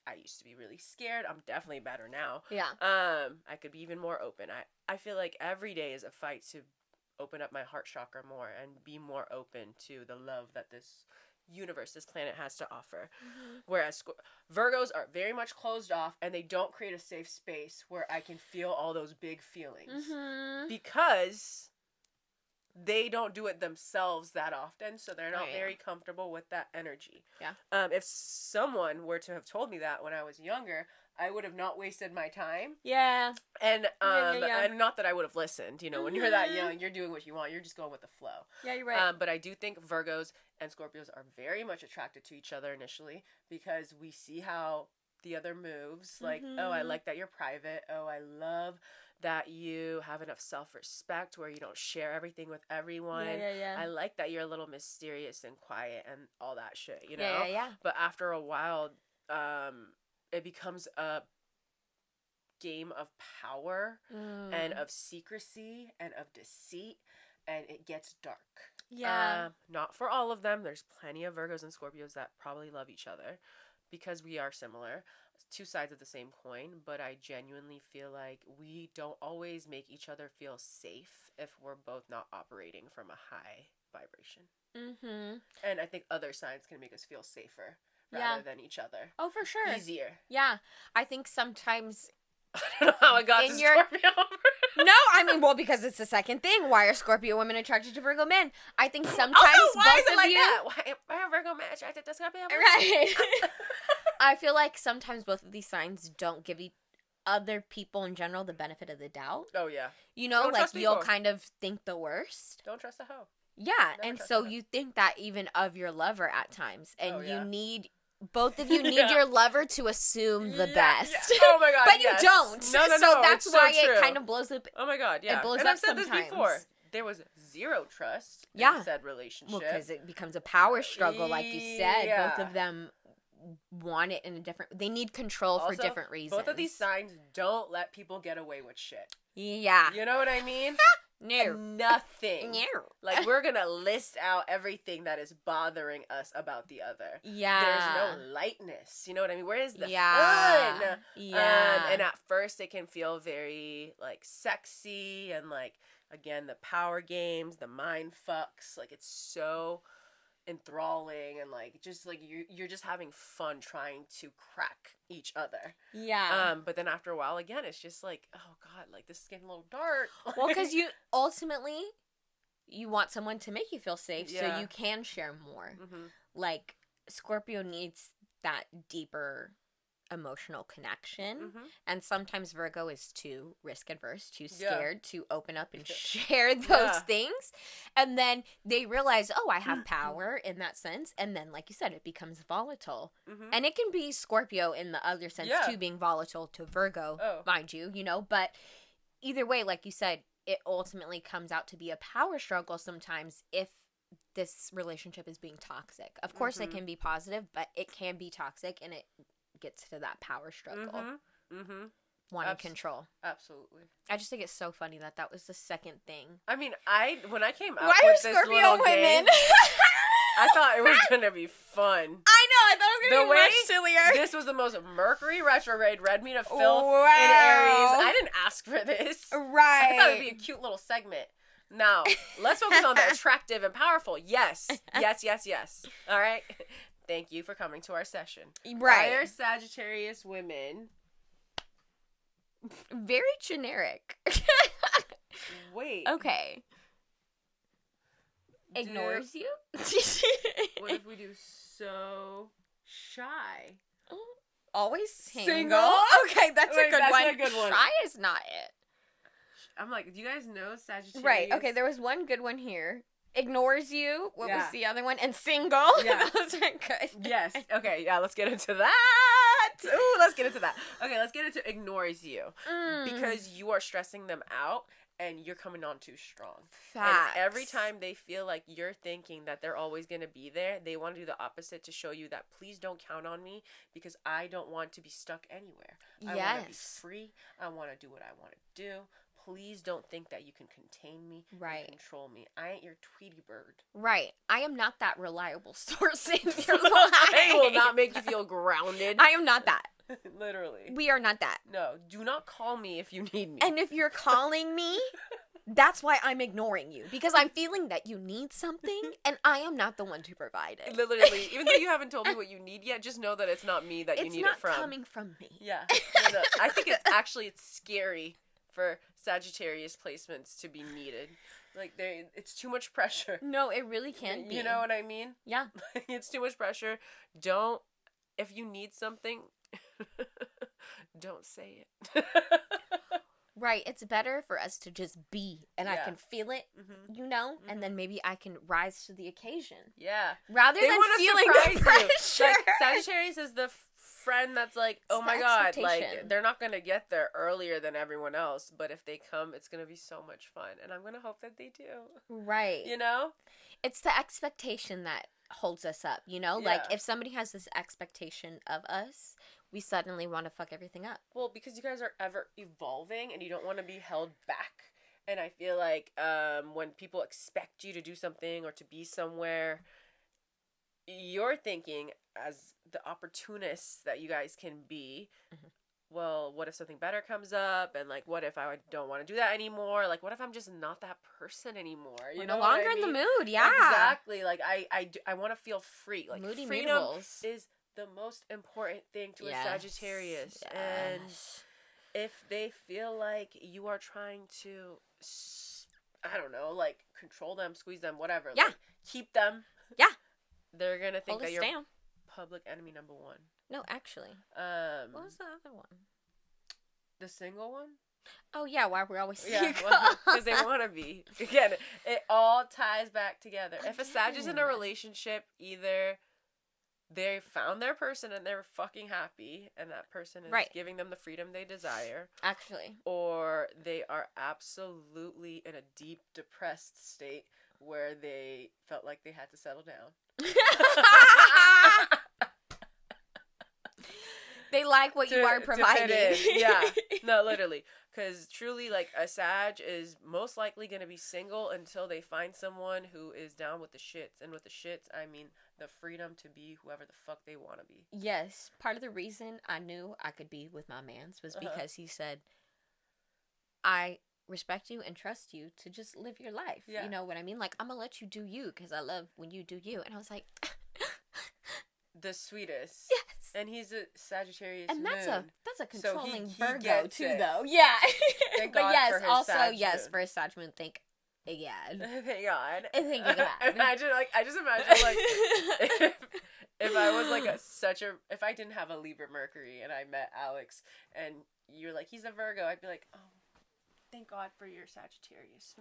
I used to be really scared. I'm definitely better now. Yeah. I could be even more open. I feel like every day is a fight to open up my heart chakra more and be more open to the love that this universe, this planet has to offer. Mm-hmm. Whereas Virgos are very much closed off, and they don't create a safe space where I can feel all those big feelings. Mm-hmm. Because they don't do it themselves that often, so they're not very comfortable with that energy. Yeah. If someone were to have told me that when I was younger, I would have not wasted my time. Yeah. And and not that I would have listened. You know, when you're that young, you're doing what you want. You're just going with the flow. Yeah, you're right. But I do think Virgos and Scorpios are very much attracted to each other initially, because we see how the other moves. Like, oh, I like that you're private. Oh, I love that you have enough self-respect where you don't share everything with everyone. Yeah. I like that you're a little mysterious and quiet and all that shit, you know? Yeah. But after a while, it becomes a game of power and of secrecy and of deceit, and it gets dark. Yeah. Not for all of them. There's plenty of Virgos and Scorpios that probably love each other because we are similar. Two sides of the same coin, but I genuinely feel like we don't always make each other feel safe if we're both not operating from a high vibration. Mm-hmm. And I think other signs can make us feel safer rather than each other. Oh, for sure. Easier. Yeah. I think sometimes... I don't know how I got to Scorpio. No, I mean, well, because it's the second thing. Why are Scorpio women attracted to Virgo men? I think sometimes also, why both is it of like you... that? Why are Virgo men attracted to Scorpio women? Right. I feel like sometimes both of these signs don't give other people in general the benefit of the doubt. Oh, yeah. You know, like, you'll kind of think the worst. Don't trust a hoe. Yeah, and so you think that even of your lover at times. And you need... Both of you need your lover to assume the best. Yeah. Oh my god, but you don't. No, so that's why it kind of blows up. Oh my god, yeah. It blows and up I've said sometimes. this before. There was zero trust in said relationship. Well, because it becomes a power struggle, like you said. Yeah. Both of them want it in a different... They need control for different reasons. Both of these signs don't let people get away with shit. Yeah. You know what I mean? No. Nothing. No. Like, we're gonna list out everything that is bothering us about the other. Yeah. There's no lightness. You know what I mean? Where is the fun? Yeah. And at first it can feel very, like, sexy and, like, again, the power games, the mind fucks. Like, it's so enthralling and, like, just, like, you're just having fun trying to crack each other. Yeah. But then after a while, again, it's just like, oh god, like, this is getting a little dark. Well, because you ultimately you want someone to make you feel safe, so you can share more. Mm-hmm. Like, Scorpio needs that deeper emotional connection, and sometimes Virgo is too risk adverse, too scared to open up and share those things, and then they realize, oh, I have power in that sense, and then, like you said, it becomes volatile, and it can be Scorpio in the other sense too, being volatile to Virgo, mind you, you know, but either way, like you said, it ultimately comes out to be a power struggle sometimes if this relationship is being toxic. Of course it can be positive, but it can be toxic, and it gets to that power struggle. Wanting control. Absolutely. I just think it's so funny that was the second thing. I mean, when I came up with this Scorpio little women? Game, I thought it was gonna be fun. I know, I thought it was gonna be much sillier. This was the most Mercury retrograde read me to filth wow. in Aries. I didn't ask for this. Right. I thought it would be a cute little segment. Now, let's focus on the attractive and powerful. Yes. Yes, yes, yes. All right. Thank you for coming to our session. Right. Why are Sagittarius women very generic? Wait. Okay. Ignores you? What if we do so shy? Always single? Okay, that's a good one. Shy is not it. I'm like, do you guys know Sagittarius? Right. Okay, there was one good one here. Ignores you. What was the other one? And single. Yeah. Those are good. Yes. Okay, yeah, let's get into that. Ooh, let's get into that. Okay, let's get into ignores you. Because you are stressing them out and you're coming on too strong. Facts. And every time they feel like you're thinking that they're always going to be there, they want to do the opposite to show you that please don't count on me because I don't want to be stuck anywhere. I want to be free. I want to do what I want to do. Please don't think that you can contain me and control me. I ain't your Tweety bird. Right. I am not that reliable source in your life. I will not make you feel grounded. I am not that. Literally. We are not that. No, do not call me if you need me. And if you're calling me, that's why I'm ignoring you. Because I'm feeling that you need something, and I am not the one to provide it. Literally. Even though you haven't told me what you need yet, just know that it's not me that you need it from. It's not coming from me. Yeah. No. I think it's scary for Sagittarius placements to be needed. Like, it's too much pressure. No, it really can be. You know what I mean? Yeah. It's too much pressure. If you need something, don't say it. Right. It's better for us to just be, and I can feel it, you know, and then maybe I can rise to the occasion. Yeah. Rather than feeling the pressure. Like, Sagittarius is the friend that's like, oh my god, like, they're not gonna get there earlier than everyone else, but if they come, it's gonna be so much fun, and I'm gonna hope that they do. Right. You know? It's the expectation that holds us up, you know? Like, if somebody has this expectation of us, we suddenly want to fuck everything up. Well, because you guys are ever evolving, and you don't want to be held back. And I feel like when people expect you to do something or to be somewhere, you're thinking, as the opportunists that you guys can be, well, what if something better comes up? And, like, what if I don't want to do that anymore? Like, what if I'm just not that person anymore? We're no longer in the mood, yeah. Exactly. Like, I want to feel free. Like, Moody freedom moodles is the most important thing to a Sagittarius. Yes. And if they feel like you are trying to, I don't know, like control them, squeeze them, whatever. Yeah. Like, keep them. Yeah. They're gonna think that you're down. public enemy number one. No, actually. What was the other one? The single one? Oh, yeah, why we're always single. Yeah, because they want to be. Again, it all ties back together. If a Sag is in a relationship, either they found their person and they're fucking happy, and that person is giving them the freedom they desire. Actually. Or they are absolutely in a deep, depressed state where they felt like they had to settle down. They like what you are providing. Yeah. No, literally. Because truly, like, a Sag is most likely going to be single until they find someone who is down with the shits. And with the shits, I mean the freedom to be whoever the fuck they want to be. Yes. Part of the reason I knew I could be with my mans was because he said, I respect you and trust you to just live your life. Yeah. You know what I mean? Like, I'm going to let you do you because I love when you do you. And I was like... the sweetest. Yes. And he's a Sagittarius and that's moon. a controlling he Virgo too, it. though. Yeah. Thank but God yes, for his also Sag yes, moon. for a Sag moon, thank God. Thank God. Thank God. Imagine, like, I just imagine, like, if I was, like, if I didn't have a Libra Mercury and I met Alex and you're like, he's a Virgo, I'd be like, oh, thank God for your Sagittarius.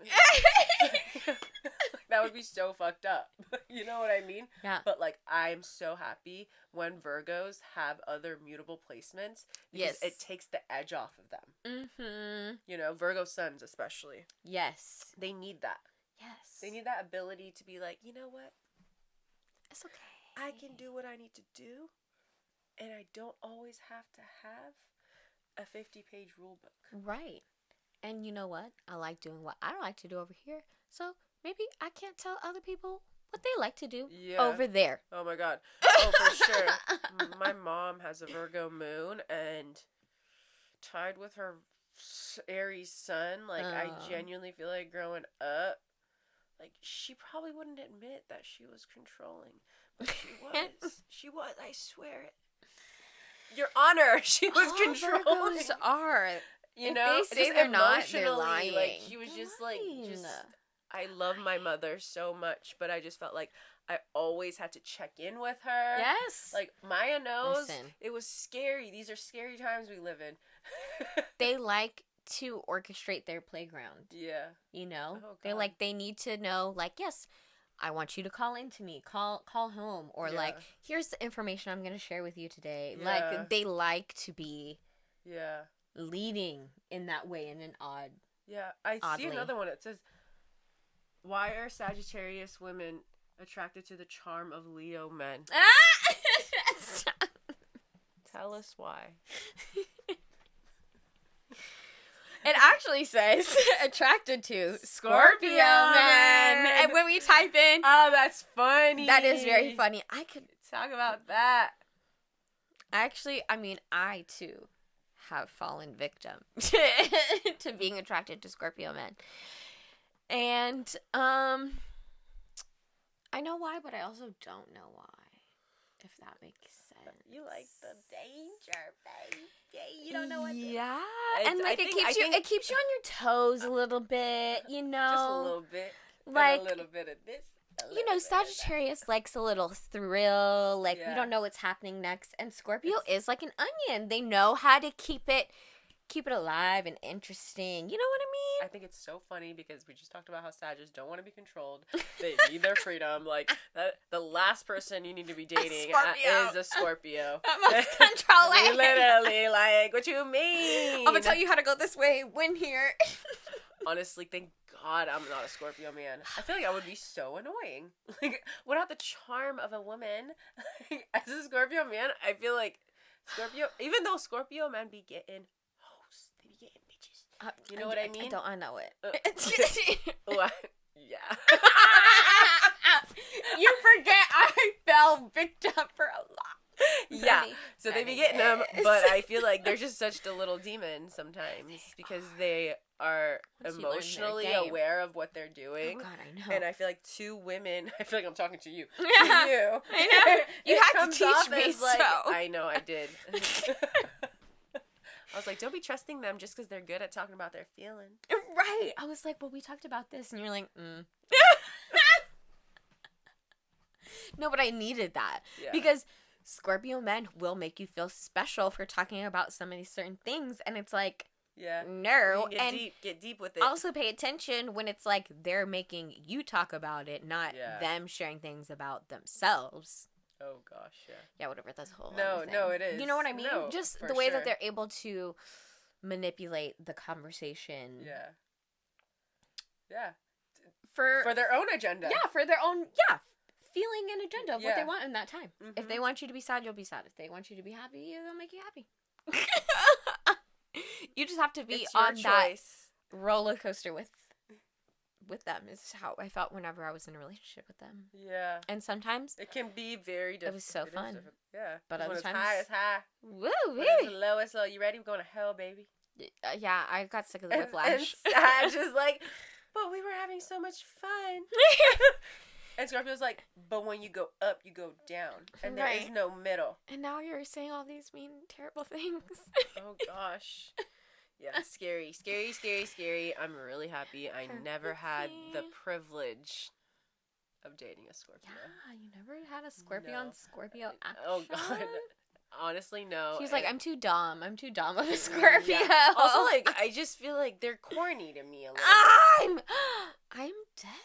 That would be so fucked up. You know what I mean? Yeah. But, like, I'm so happy when Virgos have other mutable placements because it takes the edge off of them. Mm-hmm. You know, Virgo suns especially. Yes. They need that. Yes. They need that ability to be like, you know what? It's okay. I can do what I need to do, and I don't always have to have a 50-page rule book. Right. And you know what? I like doing what I like to do over here. So maybe I can't tell other people what they like to do over there. Oh, my God. Oh, for sure. My mom has a Virgo moon, and tied with her Aries sun, like, I genuinely feel like growing up, like, she probably wouldn't admit that she was controlling. But she was. She was. I swear it. Your Honor, she was controlling. Virgos are. You know, if they say they're not, they're lying. Like, she was just like, I love my mother so much, but I just felt like I always had to check in with her. Yes. Like, Maya knows. It was scary. These are scary times we live in. They like to orchestrate their playground. Yeah. You know? Oh, they need to know, like, yes, I want you to call into me, call home, or like, here's the information I'm going to share with you today. Yeah. Like, they like to be leading in that way in an odd. Yeah, I see another one. It says, why are Sagittarius women attracted to the charm of Leo men? Tell us why. It actually says attracted to Scorpio men. And when we type in... Oh, that's funny. That is very funny. I could talk about that. Actually, I mean, I too have fallen victim to being attracted to Scorpio men. And I know why, but I also don't know why. If that makes sense. You like the danger, baby. You don't know what to do. Yeah. And like it keeps you on your toes a little bit, you know. Just a little bit. Like and a little bit of this. You know, Sagittarius likes a little thrill. Like, we don't know what's happening next. And Scorpio is like an onion. They know how to keep it alive and interesting. You know what I mean? I think it's so funny because we just talked about how Sagittarius don't want to be controlled. They need their freedom. Like, the last person you need to be dating is a Scorpio. Most controlling. Literally, like, what you mean? I'm going to tell you how to go this way. Win here. Honestly, thank God I'm not a Scorpio man. I feel like I would be so annoying. Like, without the charm of a woman, as a Scorpio man, I feel like Scorpio, even though Scorpio men be getting hoes, they be getting bitches. You know what I mean? I know it. What? Yeah. You forget I fell victim for a lot. Yeah, so they be getting them, but I feel like they're just such a little demon sometimes because they are emotionally aware of what they're doing. Oh God, I know. And I feel like two women, I feel like I'm talking to you. Yeah, to you. I know. You had to teach me like, so. I know, I did. I was like, don't be trusting them just because they're good at talking about their feelings. Right. I was like, well, we talked about this. And you're like, No, but I needed that. Yeah. Because Scorpio men will make you feel special for talking about some of these certain things. And it's like, no. Get deep with it. Also pay attention when it's like they're making you talk about it, not them sharing things about themselves. Oh, gosh, yeah. Yeah, whatever. That's a whole other thing. No, it is. You know what I mean? No, just the way that they're able to manipulate the conversation. Yeah. Yeah. For their own agenda. Yeah, for their own, feeling and agenda of what they want in that time. Mm-hmm. If they want you to be sad, you'll be sad. If they want you to be happy, they'll make you happy. You just have to be on that roller coaster with them. Is how I felt whenever I was in a relationship with them. Yeah. And sometimes it can be very difficult. It was so fun. Yeah. But other times it's high. Woo, when it's low, it's low. You ready? We're going to hell, baby. Yeah, I got sick of the whiplash. And I just like, but we were having so much fun. And Scorpio's like, but when you go up, you go down. And there is no middle. And now you're saying all these mean, terrible things. Oh, gosh. Yeah, scary. I'm really happy I never had the privilege of dating a Scorpio. Yeah, you never had a Scorpio on Scorpio action? Oh, God. Honestly, no. He's like, I'm too dumb of a Scorpio. Yeah. Also, like, I just feel like they're corny to me a little bit. I'm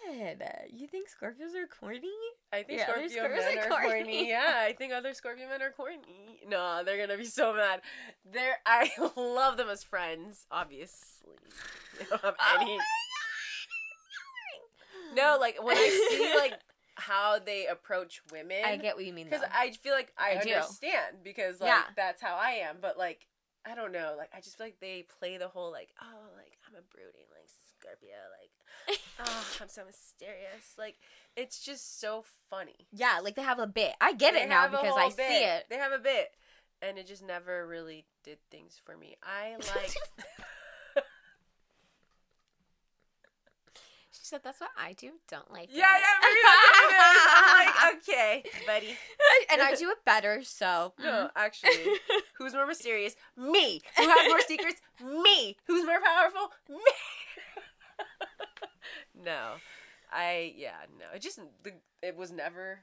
dead. You think Scorpios are corny? I think Scorpio men are corny. Yeah, I think other Scorpio men are corny. No, they're gonna be so mad. I love them as friends, obviously. They don't have any. No, like, when I see, like, how they approach women. I get what you mean, because I feel like I understand because like that's how I am, but like I don't know, like I just feel like they play the whole like, oh, like I'm a brooding like Scorpio, like oh, I'm so mysterious, like it's just so funny. Yeah, like they have a bit. I get it now because I see it. They have a bit, and it just never really did things for me. I like. She said, that's what I do. Don't like it. Yeah, maybe that's what it is. I'm like, okay, buddy. And I do it better, so. No, actually. Who's more mysterious? Me. Who has more secrets? Me. Who's more powerful? Me. No. It was never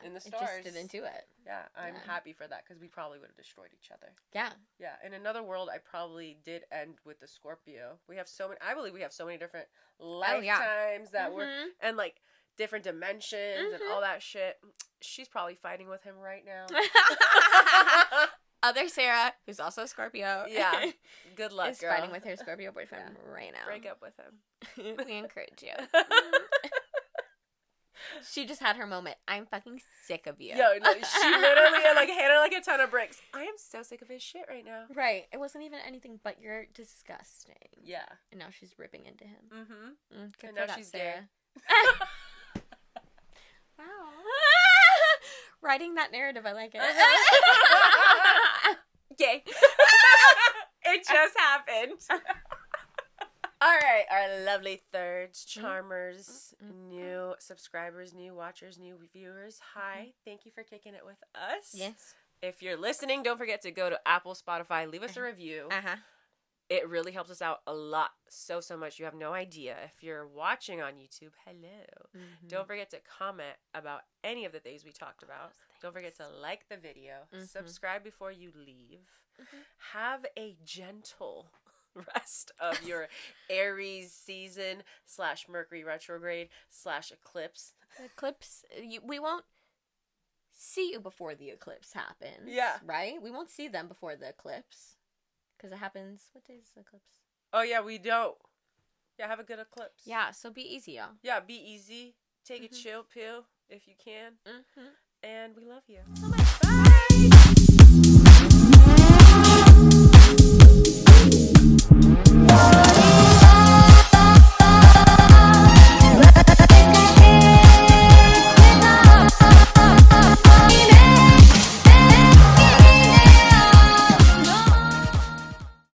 in the stars. It just didn't do it. Yeah, I'm happy for that because we probably would have destroyed each other. Yeah. Yeah, in another world, I probably did end with the Scorpio. I believe we have so many different lifetimes that were, and like different dimensions and all that shit. She's probably fighting with him right now. Other Sarah, who's also a Scorpio. Yeah. Good luck, is fighting with her Scorpio boyfriend right now. Break up with him. We encourage you. She just had her moment. I'm fucking sick of you. Yo, no, she literally like hit her like a ton of bricks. I am so sick of his shit right now. Right. It wasn't even anything but you're disgusting. Yeah. And now she's ripping into him. Mm-hmm. Good and for now that, she's Sarah. Wow. Writing that narrative, I like it. Gay. It just happened. All right, our lovely thirds, charmers, new subscribers, new watchers, new viewers. Hi, thank you for kicking it with us. Yes. If you're listening, don't forget to go to Apple, Spotify, leave us a review. It really helps us out a lot, so much. You have no idea. If you're watching on YouTube, hello. Don't forget to comment about any of the things we talked about. Don't forget to like the video. Subscribe before you leave. Have a gentle rest of your Aries season / Mercury retrograde / eclipse. Eclipse, we won't see you before the eclipse happens. Yeah. Right? We won't see them before the eclipse. Because it happens, what day is the eclipse? Oh, yeah, we don't. Yeah, have a good eclipse. Yeah, so be easy, y'all. Yeah, be easy. Take a chill pill if you can. And we love you. Oh my